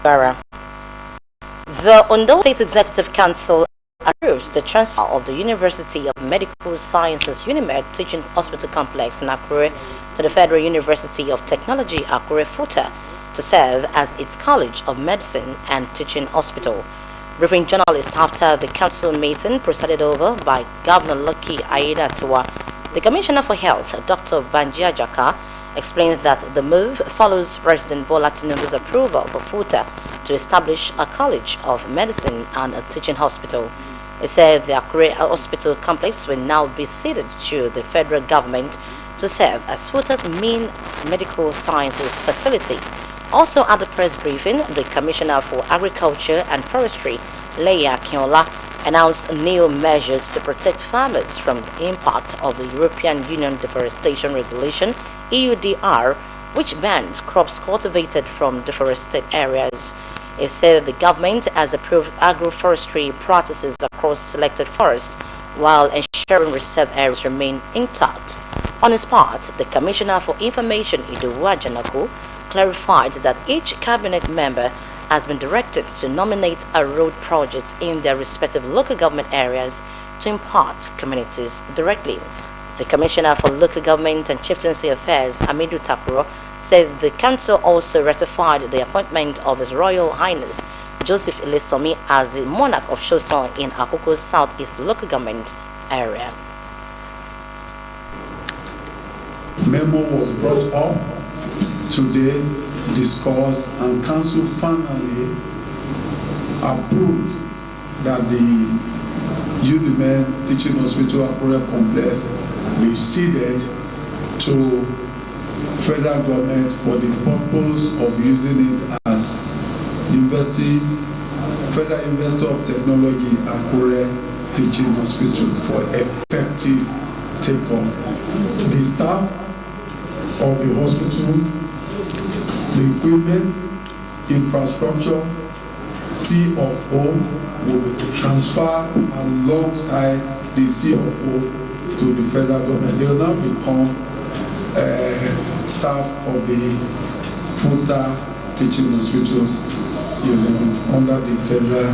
Bara. The Ondo State Executive Council approves the transfer of the University of Medical Sciences UNIMED Teaching Hospital Complex in Akure to the Federal University of Technology Akure Futa to serve as its College of Medicine and Teaching Hospital. Briefing journalists after the council meeting presided over by Governor Lucky Aiyedatiwa, the Commissioner for Health, Dr. Banji Ajaka, explained that the move follows President Bola Tinubu's approval for Futa to establish a College of Medicine and a Teaching Hospital. He said the Akure Hospital complex will now be ceded to the federal government to serve as Futa's main medical sciences facility. Also at the press briefing, the Commissioner for Agriculture and Forestry, Leia Kinola, announced new measures to protect farmers from the impact of the European Union Deforestation Regulation, EUDR, which bans crops cultivated from deforested areas. It said the government has approved agroforestry practices across selected forests while ensuring reserve areas remain intact. On his part, the Commissioner for Information, Idowu Ajanaku, clarified that each cabinet member has been directed to nominate a road project in their respective local government areas to impact communities directly. The Commissioner for Local Government and Chieftaincy Affairs, Amidu Takuro, said the council also ratified the appointment of His Royal Highness Joseph Ilesomi as the monarch of Shoson in Akoko's Southeast local government area. Memo was brought up today, discussed, and council finally approved that the UNIMED Teaching Hospital Akure Complex be ceded to federal government for the purpose of using it as Federal University of Technology Akure Teaching Hospital for effective take-off. The staff of the hospital, the equipment, infrastructure, C of O will transfer alongside the C of O to the federal government. They will now become staff of the Futa Teaching Hospital under the federal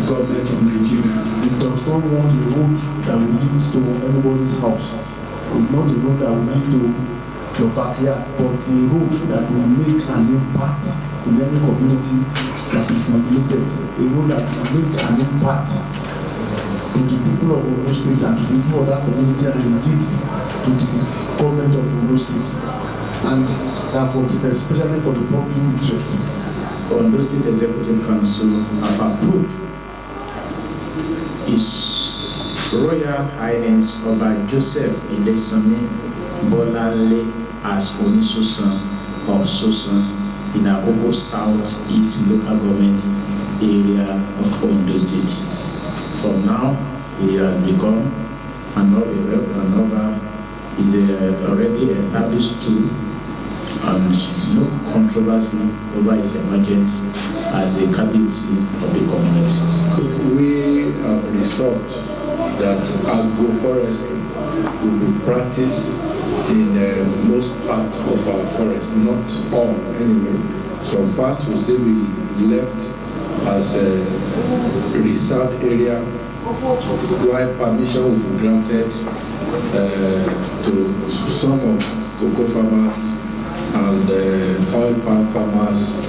government of Nigeria. It does not want a road that will lead to anybody's house. It's not a road that will lead to your backyard, but a road that will make an impact in any community that is nominated. A road that will make an impact to the people of Ondo State and to the people of that community, and indeed to the government of Ondo State, and especially for the public interest. Ondo State Executive Council have approved His Royal Highness Oba Joseph Ilesomi Bolanle as Onisosan of Sosan in Akoko South East local government area of Ondo State. From now, he has become another is already established too, and no controversy over his emergence as a cabinet of the government. We have resolved that agroforestry will be practiced in most part of our forests, not all anyway. Some parts will still be left as a reserved area, while permission will be granted to some of cocoa farmers and oil palm farmers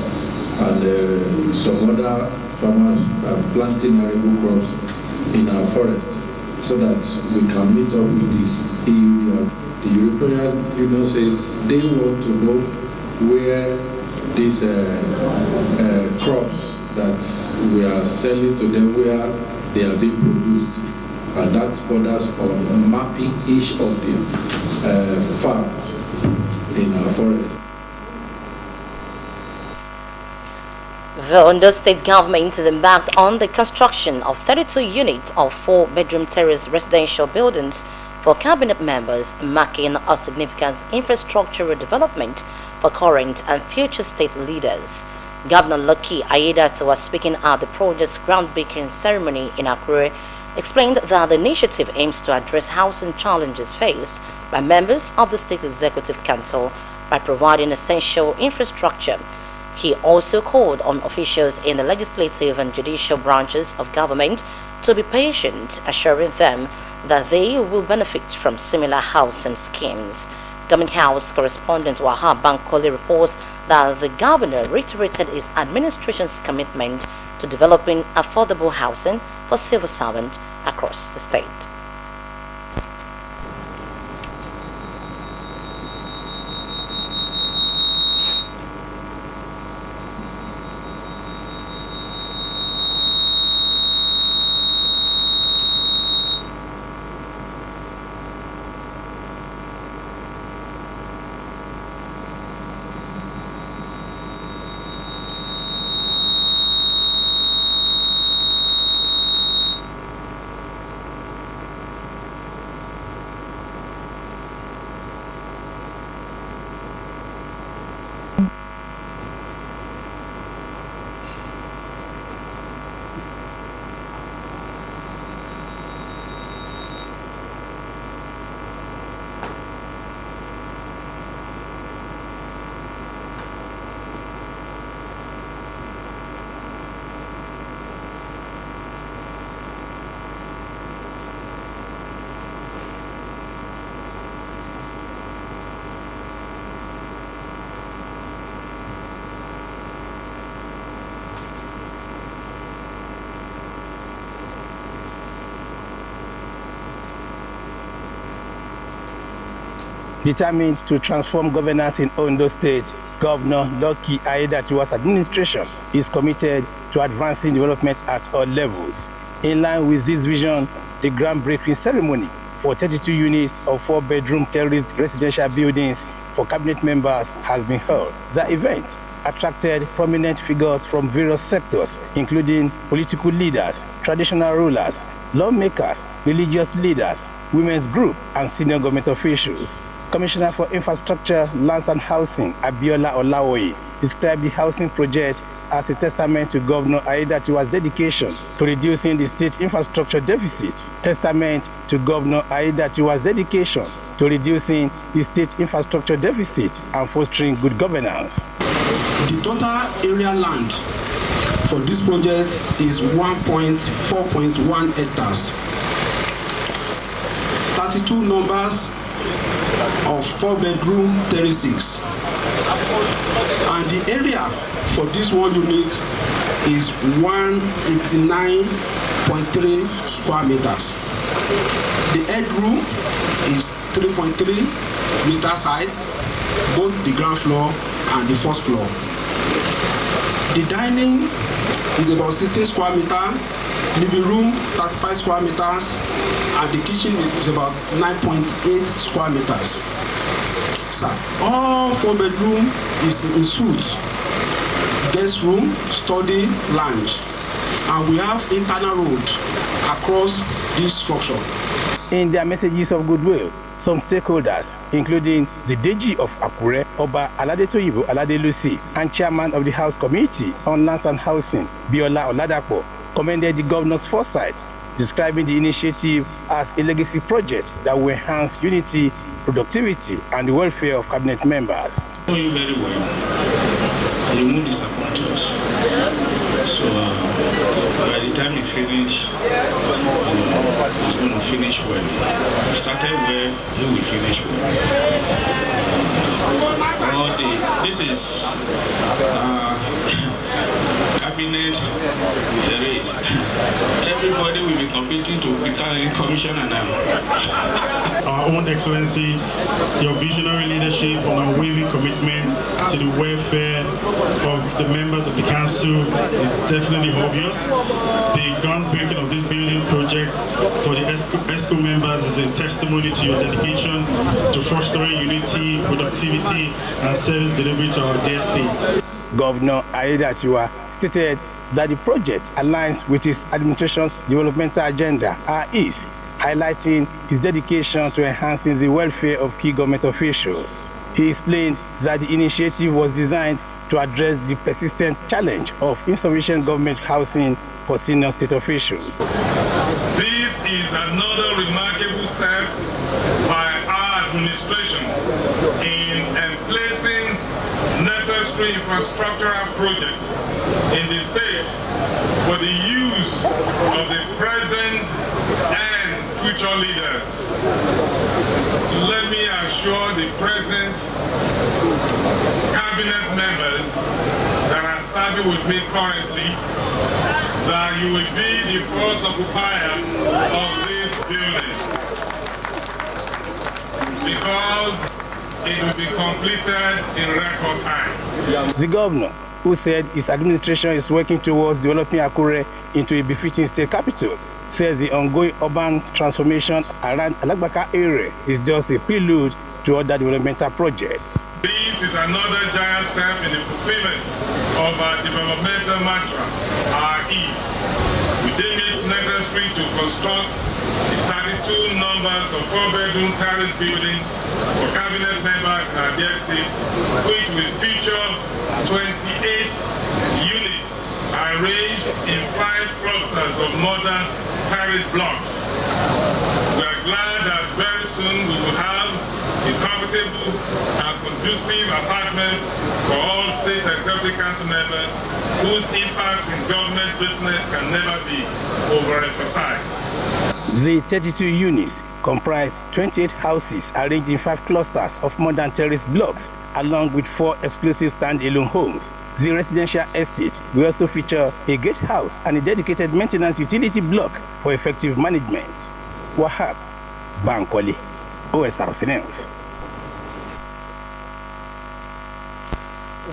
and some other farmers planting arable crops in our forest, so that we can meet up with this EU. The European Union says they want to know where these crops that we are selling to them, where they are being produced, and that borders on mapping each of the farms in our forest. The Ondo State government is embarked on the construction of 32 units of 4-bedroom terrace residential buildings for cabinet members, marking a significant infrastructural development for current and future state leaders. Governor Lucky Aiyedatiwa, speaking at the project's groundbreaking ceremony in Akure, explained that the initiative aims to address housing challenges faced by members of the State Executive Council by providing essential infrastructure. He also called on officials in the legislative and judicial branches of government to be patient, assuring them that they will benefit from similar housing schemes. Government House correspondent Wahab Bankole reports that the governor reiterated his administration's commitment to developing affordable housing for civil servants across the state. Determined to transform governance in Ondo State, Governor Lucky Aiyedatiwa's administration is committed to advancing development at all levels. In line with this vision, the groundbreaking ceremony for 32 units of 4-bedroom terraced residential buildings for cabinet members has been held. The event attracted prominent figures from various sectors, including political leaders, traditional rulers, lawmakers, religious leaders, women's group, and senior government officials. Commissioner for Infrastructure, Lands and Housing, Abiola Olawoye, described the housing project as a testament to Governor Aiyedatiwa's dedication to reducing the state infrastructure deficit, testament to Governor Aiyedatiwa's dedication to reducing the state infrastructure deficit and fostering good governance. The total area land for this project is 4.1 hectares. 32 numbers of 4-bedroom terraces, and the area for this one unit is 189.3 square meters. The headroom is 3.3 meters height, both the ground floor and the first floor. The dining is about 16 square meters, living room 35 square meters, and the kitchen is about 9.8 square meters. So all 4-bedroom is in suites, guest room, study, lounge, and we have internal road across this structure. In their messages of goodwill, some stakeholders, including the Deji of Akure, Oba Aladetoyibo Aladelusi, and chairman of the House Committee on Lands and Housing, Biola Oladapo, commended the governor's foresight, describing the initiative as a legacy project that will enhance unity, productivity, and the welfare of cabinet members. I know you very well. You won't disappoint us. So by the time you finish, it's going to finish well. You started well, you will finish well. This is cabinet terrain. Everybody will be competing to become commissioner now. Our own Excellency, your visionary leadership and unwavering commitment to the welfare of the members of the council is definitely obvious. The groundbreaking of this building project for the ESCO members is a testimony to your dedication to fostering unity, productivity, and service delivery to our dear state. Governor Aiyedatiwa stated that the project aligns with his administration's developmental agenda, highlighting his dedication to enhancing the welfare of key government officials. He explained that the initiative was designed to address the persistent challenge of insufficient government housing for senior state officials. This is another remarkable step by our administration in placing necessary infrastructural projects in the state for the use of the present and future leaders. Let me assure the present cabinet members that are serving with me currently that you will be the first occupier of this building because it will be completed in record time. The governor, who said his administration is working towards developing Akure into a befitting state capital, says the ongoing urban transformation around Alagbaka area is just a prelude to other developmental projects. This is another giant step in the fulfillment of our developmental mantra, our ease. We deem it necessary to construct the 32 numbers of 4-bedroom terrace building for cabinet members in our dear state, which will feature 28 units arranged in 5 clusters of modern terrace blocks. We are glad that very soon we will have a comfortable and conducive apartment for all state executive council members whose impact in government business can never be overemphasized. The 32 units comprise 28 houses arranged in 5 clusters of modern terrace blocks, along with 4 exclusive stand-alone homes. The residential estate will also feature a gatehouse and a dedicated maintenance utility block for effective management. Wahab Bankole, Osrc News.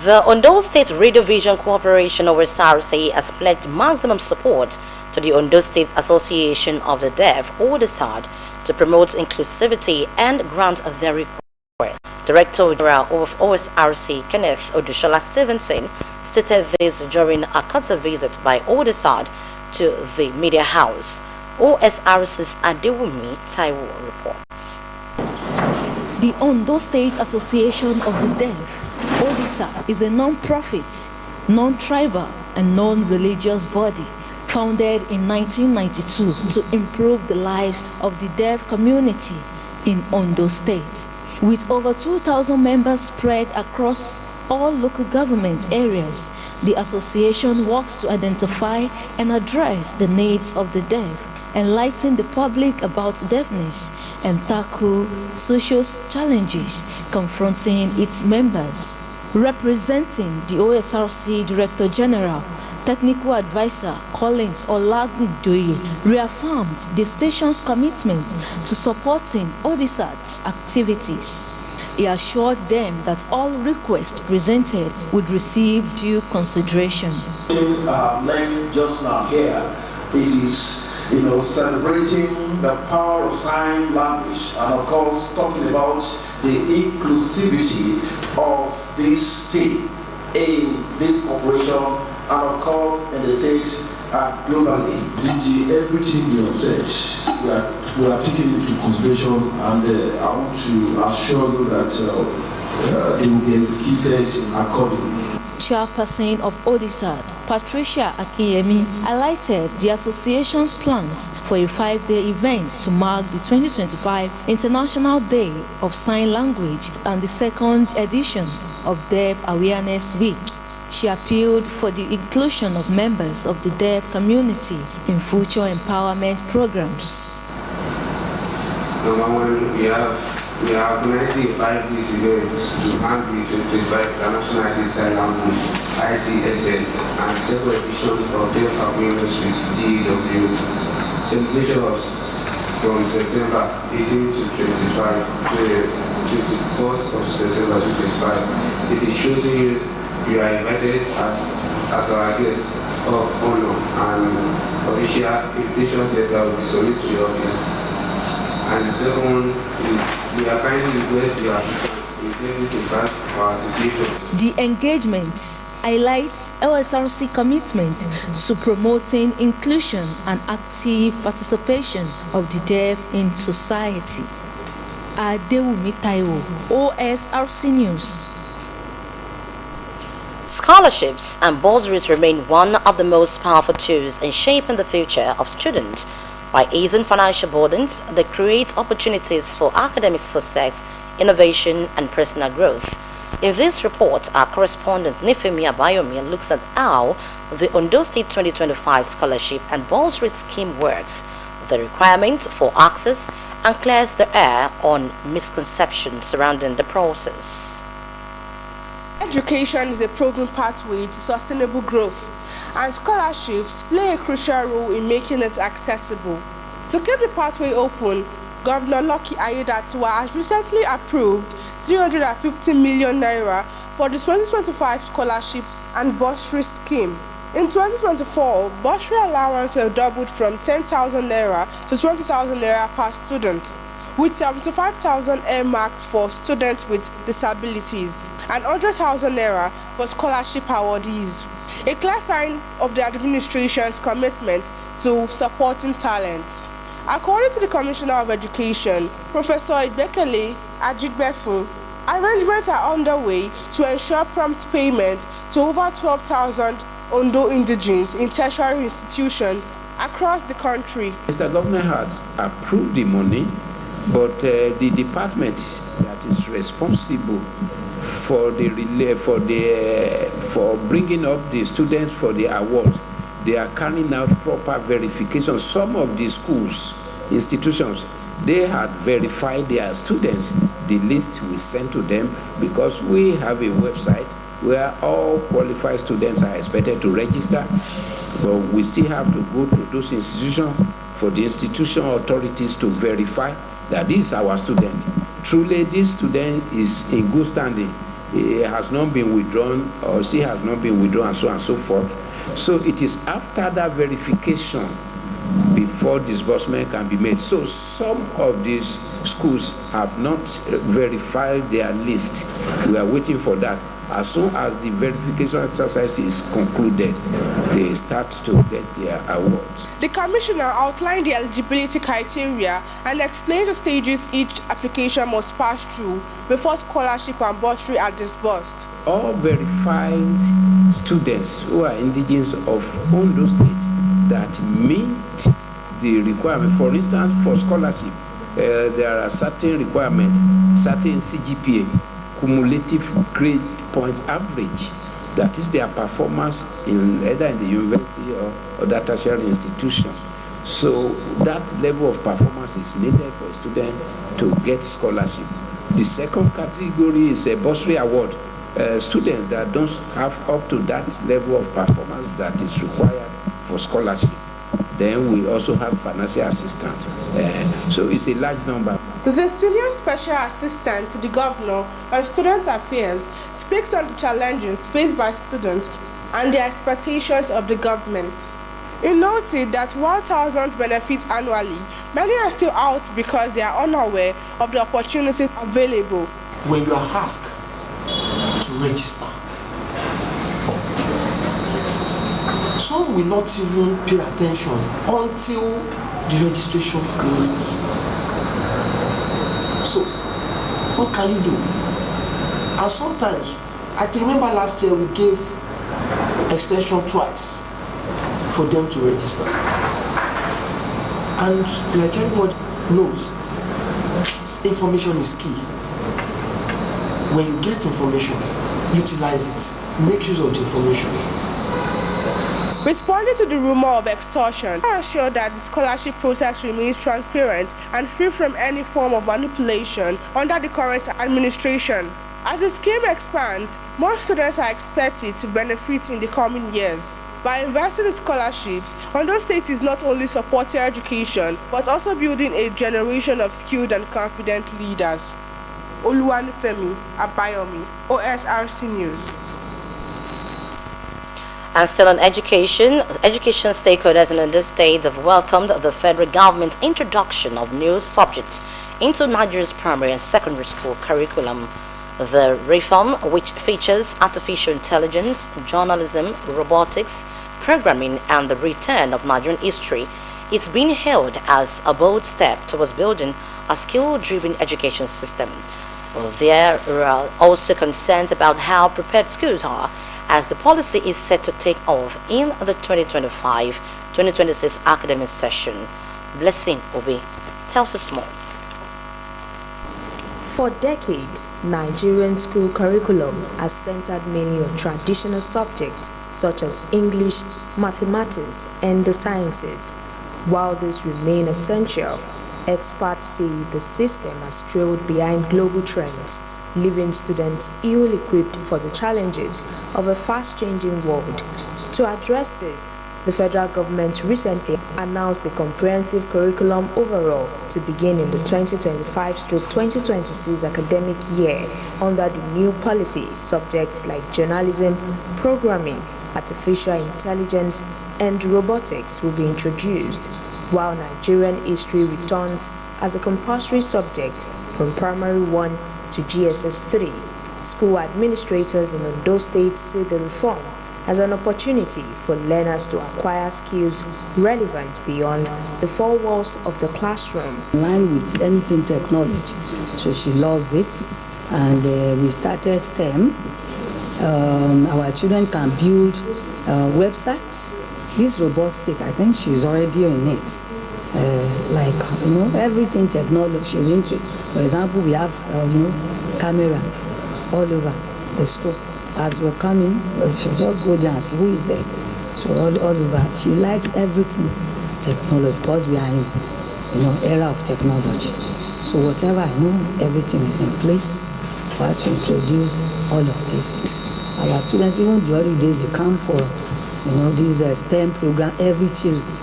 The Ondo State Radio Vision Corporation, Osrc, has pledged maximum support to the Ondo State Association of the Deaf, Osrc, to promote inclusivity and grant their request. Director General of Osrc, Kenneth Odushola Stevenson, stated this during a courtesy visit by Osrc to the media house. OSRC's Adewumi Taiwo reports. The Ondo State Association of the Deaf, Osrc, is a non-profit, non-tribal and non-religious body founded in 1992 to improve the lives of the deaf community in Ondo State. With over 2,000 members spread across all local government areas, the association works to identify and address the needs of the deaf, enlighten the public about deafness, and tackle social challenges confronting its members. Representing the OSRC Director General, Technical Advisor Collins Olagundoye reaffirmed the station's commitment to supporting Osrc's activities. He assured them that all requests presented would receive due consideration. Like just now here, it is celebrating the power of sign language and of course talking about the inclusivity of this team in this corporation and of course in the state and globally. Everything you have said, we are taking into consideration, and I want to assure you that they will be executed accordingly. Chairperson of Osrc, Patricia Akinyemi, highlighted the association's plans for a 5-day event to mark the 2025 International Day of Sign Language and the 2nd edition of Deaf Awareness Week. She appealed for the inclusion of members of the deaf community in future empowerment programs. Number one, we are organizing 5 days events to mark the 2025 International Day Sign Language (IDSL) and 2nd edition of Deaf Awareness Week (DAW). Celebration of from September 18 to 25 to the 24th of September 2025. It is chosen you are invited as our guest of honor, and official invitation letter will be submitted to your office. And the second one is we are kindly request your assistance in claiming to back our association. The engagement highlights OSRC commitment to promoting inclusion and active participation of the deaf in society. Adewumi Taiwo, OSRC News. Scholarships and bursaries remain one of the most powerful tools in shaping the future of students, By easing financial burdens, they create opportunities for academic success, innovation, and personal growth. In this report, our correspondent Nifemi Abayomi looks at how the Ondo State 2025 Scholarship and Bursary Scheme works, the requirements for access, and clears the air on misconceptions surrounding the process. Education is a proven pathway to sustainable growth, and scholarships play a crucial role in making it accessible. To keep the pathway open, Governor Lucky Aiyedatiwa has recently approved 350 million naira for the 2025 Scholarship and Bursary Scheme. In 2024, bursary allowance were doubled from 10,000 naira to 20,000 naira per student, with 75,000 earmarked for students with disabilities and 100,000 naira for scholarship awardees. A clear sign of the administration's commitment to supporting talent. According to the Commissioner of Education, Professor Ibekele Ajigbefun, arrangements are underway to ensure prompt payment to over 12,000 Ondo indigenes in tertiary institutions across the country. Mr. Governor has approved the money, but the department that is responsible for bringing up the students for the award, they are carrying out proper verification. Some of the schools, institutions, they had verified their students. The list we sent to them because we have a website where all qualified students are expected to register, but we still have to go to those institutions for the institution authorities to verify that this is our student. Truly, this student is in good standing. He has not been withdrawn, or she has not been withdrawn, and so on and so forth. So it is after that verification before disbursement can be made. So some of these schools have not verified their list. We are waiting for that. As soon as the verification exercise is concluded, they start to get their awards. The Commissioner outlined the eligibility criteria and explained the stages each application must pass through before scholarship and bursary are disbursed. All verified students who are indigenous of Ondo State that meet the requirement, for instance, for scholarship, there are certain requirements, certain CGPA, cumulative grade point average, that is their performance in either in the university or that tertiary institution. So that level of performance is needed for a student to get scholarship. The second category is a bursary award. Students that don't have up to that level of performance that is required for scholarship. Then we also have financial assistance. So it's a large number. The Senior Special Assistant to the Governor on Student Affairs speaks on the challenges faced by students and the expectations of the government. He noted that while thousands benefit annually, many are still out because they are unaware of the opportunities available. When you are asked to register, some will not even pay attention until the registration closes. So, what can you do? And sometimes, I can remember last year we gave extension twice for them to register. And like everybody knows, information is key. When you get information, utilize it. Make use of the information. Responding to the rumor of extortion, I assure that the scholarship process remains transparent and free from any form of manipulation under the current administration. As the scheme expands, more students are expected to benefit in the coming years. By investing in scholarships, Ondo State is not only supporting education, but also building a generation of skilled and confident leaders. Oluwanifemi Abayomi, Osrc News. And still on education stakeholders in the state have welcomed the federal government introduction of new subjects into Nigeria's primary and secondary school curriculum. The reform, which features artificial intelligence, journalism, robotics, programming, and the return of Nigerian history, is being hailed as a bold step towards building a skill-driven education system. There are also concerns about how prepared schools are, as the policy is set to take off in the 2025-2026 academic session. Blessing Obi tells us more. For decades, Nigerian school curriculum has centered mainly on traditional subjects such as English, mathematics, and the sciences. While these remain essential, experts say the system has trailed behind global trends, leaving students ill-equipped for the challenges of a fast-changing world. To address this, the federal government recently announced a comprehensive curriculum overhaul to begin in the 2025-2026 academic year. Under the new policy, subjects like journalism, programming, artificial intelligence, and robotics will be introduced, while Nigerian history returns as a compulsory subject from primary 1 to GSS 3. School administrators in Ondo State see the reform as an opportunity for learners to acquire skills relevant beyond the four walls of the classroom. In line with anything technology, so she loves it, and we started STEM. Our children can build websites. This robotic, I think she's already in it. Everything technology she's into. For example, we have camera all over the school. As we're coming, she'll just go there and see who is there. So all over, she likes everything technology because we are in era of technology. So whatever I know, everything is in place for her to introduce all of these things. Our students, even the holidays, they come for this STEM program every Tuesday.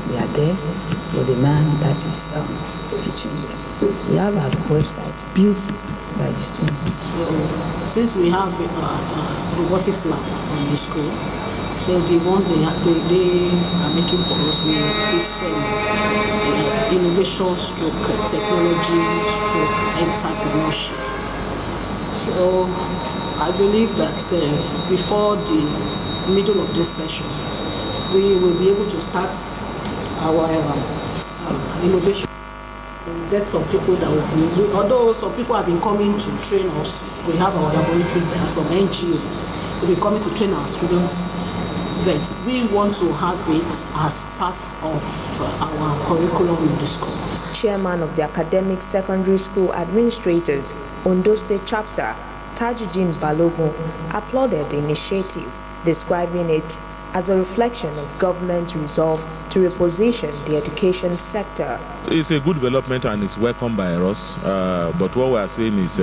They are there with the man that is teaching them. We have a website built by the students. So since we have robotics lab in the school, so the ones they are making for us is innovation stroke technology stroke entrepreneurship. So I believe that before the middle of this session, we will be able to start our innovation. Get some people that will be, although some people have been coming to train us, we have our laboratory there, some NGO will be coming to train our students, but we want to have it as part of our curriculum in the school. Chairman of the Academic Secondary School Administrators, Ondo State Chapter, Tajuddin Balogun, applauded the initiative, describing it as a reflection of government's resolve to reposition the education sector. It's a good development and it's welcomed by us, but what we are saying is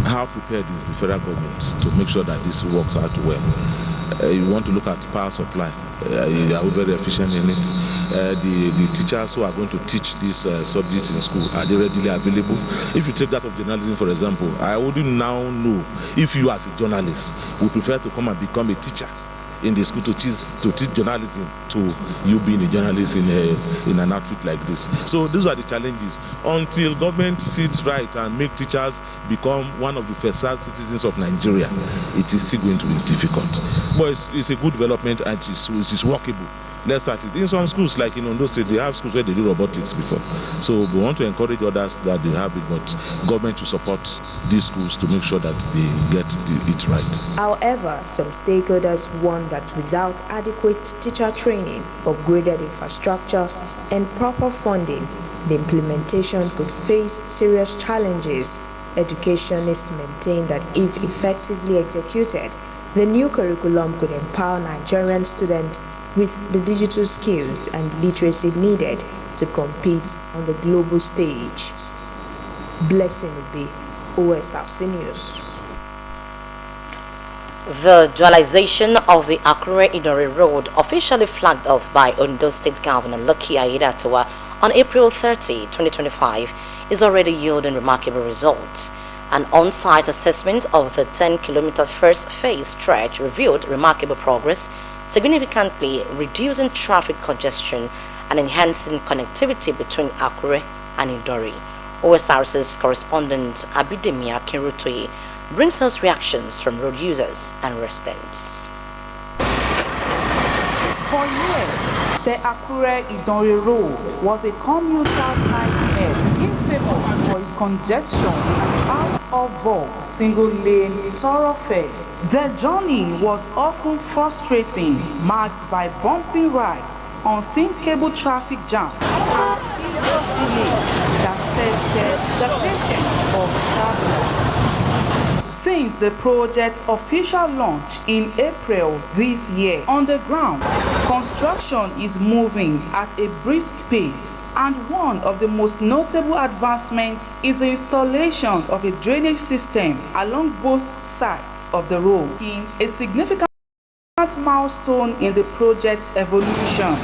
how prepared is the federal government to make sure that this works out well. You want to look at power supply. Are we very efficient in it? The teachers who are going to teach these subjects in school, are they readily available? If you take that of journalism, for example, I wouldn't now know if you as a journalist would prefer to come and become a teacher in the school to teach journalism to you being a journalist in an outfit like this. So these are the challenges. Until government sits right and make teachers become one of the first-class citizens of Nigeria, it is still going to be difficult. But it's a good development and it is workable. Let's start it. In some schools, like in Ondo State, they have schools where they do robotics before. So we want to encourage others that they have it, but government to support these schools to make sure that they get it right. However, some stakeholders warn that without adequate teacher training, upgraded infrastructure, and proper funding, the implementation could face serious challenges. Educationists maintain that if effectively executed, the new curriculum could empower Nigerian students with the digital skills and literacy needed to compete on the global stage. Blessing Obi, Osrc News. The dualization of the Akure-Idori Road, officially flagged off by Ondo State Governor Lucky Aiyedatiwa on April 30, 2025, is already yielding remarkable results. An on-site assessment of the 10-kilometer first phase stretch revealed remarkable progress, significantly reducing traffic congestion and enhancing connectivity between Akure and Idori. Osrc's correspondent Abidemi Akinrutoye brings us reactions from road users and residents. For years, the Akure-Idori Road was a commuter's nightmare, infamous for its congestion and out-of-vogue single-lane thoroughfare. The journey was often frustrating, marked by bumpy rides, unthinkable traffic jams, serious delays that tested the patience of travelers. Since the project's official launch in April this year, on the ground, construction is moving at a brisk pace, and one of the most notable advancements is the installation of a drainage system along both sides of the road, a significant milestone in the project's evolution.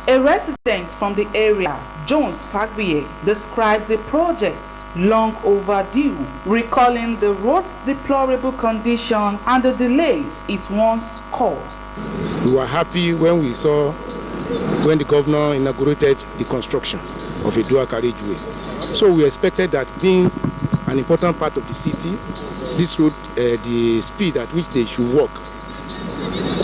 A resident from the area, Jones Fagbiye, described the project long overdue, recalling the road's deplorable condition and the delays it once caused. We were happy when the governor inaugurated the construction of a dual carriageway. So we expected that, being an important part of the city, this road, the speed at which they should walk,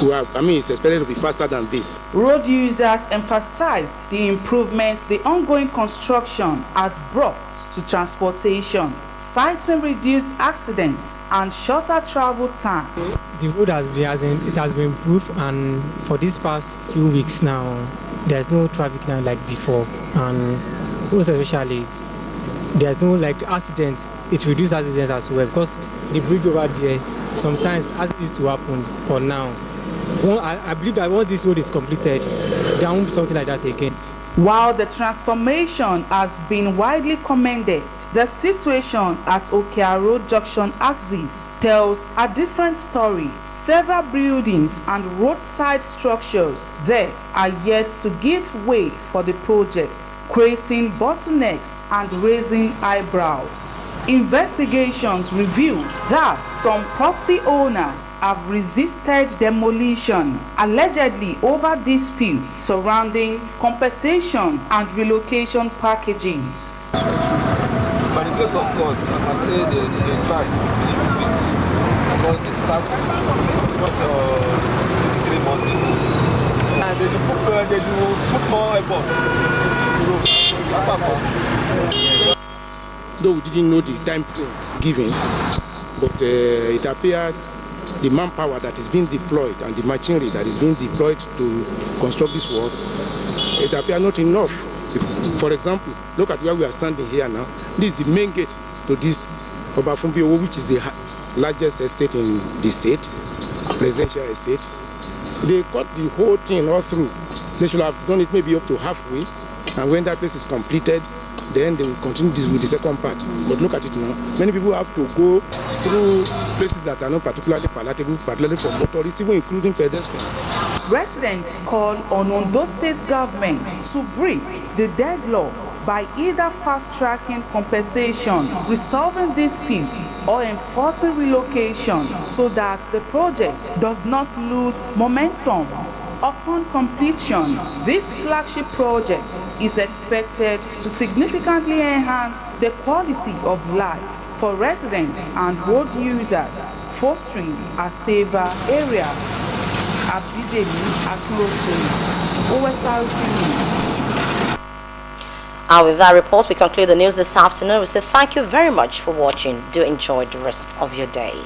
it's expected to be faster than this. Road users emphasized the improvements the ongoing construction has brought to transportation, citing reduced accidents and shorter travel time. The road has been improved, and for these past few weeks now, there's no traffic now like before, and most especially, there's no accidents. It reduces accidents as well, because the bridge over there, sometimes as it used to happen, but now, I believe that once this road is completed, there won't be something like that again. While the transformation has been widely commended, the situation at Okea Road Junction axis tells a different story. Several buildings and roadside structures there are yet to give way for the project, creating bottlenecks and raising eyebrows. Investigations reveal that some property owners have resisted demolition, allegedly over disputes surrounding compensation and relocation packages. By the grace of God, I can say they try because they start 3 months ago. And they will put more effort to Though we didn't know the time frame given, but it appeared the manpower that is being deployed and the machinery that is being deployed to construct this work, it appeared not enough. For example, look at where we are standing here now. This is the main gate to this Obafumbiowo, which is the largest estate in the state, residential estate. They cut the whole thing all through. They should have done it maybe up to halfway, and when that place is completed, then they will continue this with the second part. But look at it now. Many people have to go through places that are not particularly palatable, particularly for motorists, even including pedestrians. Residents call on Ondo State government to break the deadlock by either fast-tracking compensation, resolving disputes, or enforcing relocation so that the project does not lose momentum. Upon completion, this flagship project is expected to significantly enhance the quality of life for residents and road users, fostering a safer area. Abidemi Akinrote, Osrc News. And with that report, we conclude the news this afternoon. We say thank you very much for watching. Do enjoy the rest of your day.